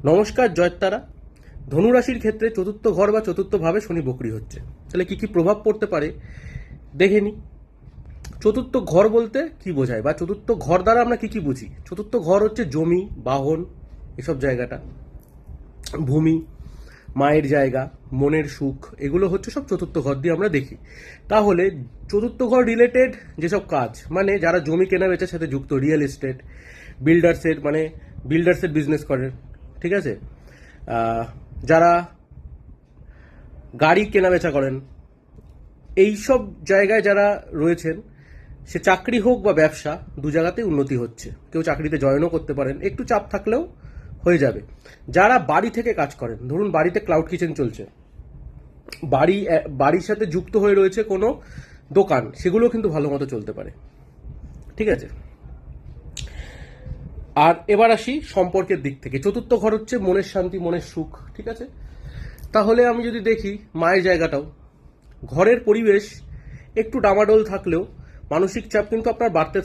নমস্কার, জয়তারা। ধনুরাশির ক্ষেত্রে চতুর্থ ঘর বা চতুর্থ ভাবে শনি বকরি হচ্ছে, তাহলে কি কি প্রভাব পড়তে পারে দেখে নি। চতুর্থ ঘর বলতে কি বোঝায় বা চতুর্থ ঘর দ্বারা আমরা কি কি বুঝি? চতুর্থ ঘর হচ্ছে জমি, বাহন, এসব জায়গাটা, ভূমি, মায়ের জায়গা, মনের সুখ, এগুলো হচ্ছে সব চতুর্থ ঘর দিয়ে আমরা দেখি। তাহলে চতুর্থ ঘর রিলেটেড যেসব কাজ, মানে যারা জমি কেনা বেচার সাথে যুক্ত, রিয়েল এস্টেট, বিল্ডার্সের বিজনেস করেন, ঠিক আছে, যারা গাড়ি কেনা বেচা করেন, এই সব জায়গায় যারা রয়েছেন, সে চাকরি হোক বা ব্যবসা, দু জায়গাতেই উন্নতি হচ্ছে। কেউ চাকরিতে জয়েনও করতে পারেন, একটু চাপ থাকলেও হয়ে যাবে। যারা বাড়ি থেকে কাজ করেন, ধরুন বাড়িতে ক্লাউড কিচেন চলছে, বাড়ির সাথে যুক্ত হয়ে রয়েছে কোনো দোকান, সেগুলো কিন্তু ভালো মতো চলতে পারে, ঠিক আছে। আর এবার আসি সম্পর্কের দিক থেকে। চতুর্থ ঘর হচ্ছে মনের শান্তি, মনের সুখ, ঠিক আছে। তাহলে আমি যদি দেখি মায়ের জায়গাটাও, ঘরের পরিবেশ একটু ডামাডোল থাকলেও মানসিক চাপ কিন্তু আপনার বাড়তে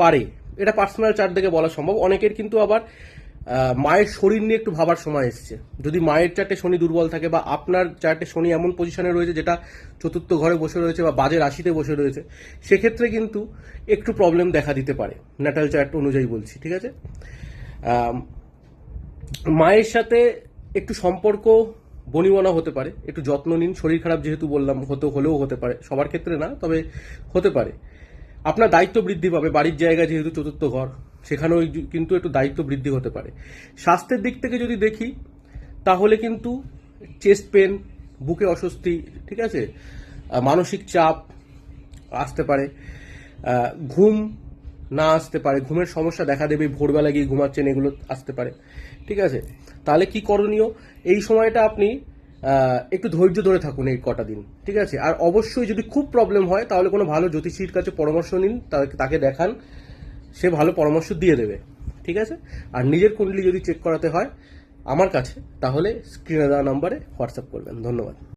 পারে। এটা পার্সোনাল চার্ট দেখে বলা সম্ভব। অনেকের কিন্তু আবার মায়ের শরীর নিয়ে একটু ভাবার সময় এসছে। যদি মায়ের চার্টে শনি দুর্বল থাকে বা আপনার চার্টে শনি এমন পজিশনে রয়েছে যেটা চতুর্থ ঘরে বসে রয়েছে বা বাজে রাশিতে বসে রয়েছে, সেক্ষেত্রে কিন্তু একটু প্রবলেম দেখা দিতে পারে, ন্যাটাল চার্ট অনুযায়ী বলছি, ঠিক আছে। মায়ের সাথে একটু সম্পর্ক বনিবনা হতে পারে, একটু যত্ন নিন। শরীর খারাপ যেহেতু বললাম, হলেও হতে পারে, সবার ক্ষেত্রে না, তবে হতে পারে। আপনার দায়িত্ব বৃদ্ধি পাবে, বাড়ির জায়গা যেহেতু চতুর্থ ঘর, সেখানেও কিন্তু একটু দায়িত্ব বৃদ্ধি হতে পারে। স্বাস্থ্যের দিক থেকে যদি দেখি, তাহলে কিন্তু চেস্ট পেন, বুকে অস্বস্তি, ঠিক আছে, মানসিক চাপ আসতে পারে, ঘুম না আসতে পারে, ঘুমের সমস্যা দেখা দেবে, ভোরবেলা গিয়ে ঘুমাচ্ছেন, এগুলো আসতে পারে, ঠিক আছে। তাহলে কি করণীয়? এই সময়টা আপনি একটু ধৈর্য ধরে থাকুন এই কটা দিন, ঠিক আছে। আর অবশ্যই যদি খুব প্রবলেম হয়, তাহলে কোনো ভালো জ্যোতিষীর কাছে পরামর্শ নিন, তাকে দেখান, সে ভালো পরামর্শ দিয়ে দেবে, ঠিক আছে। আর নিজের কুণ্ডলী যদি চেক করাতে হয় আমার কাছে, তাহলে স্ক্রিনে দেওয়া নাম্বারে হোয়াটসঅ্যাপ করবেন। ধন্যবাদ।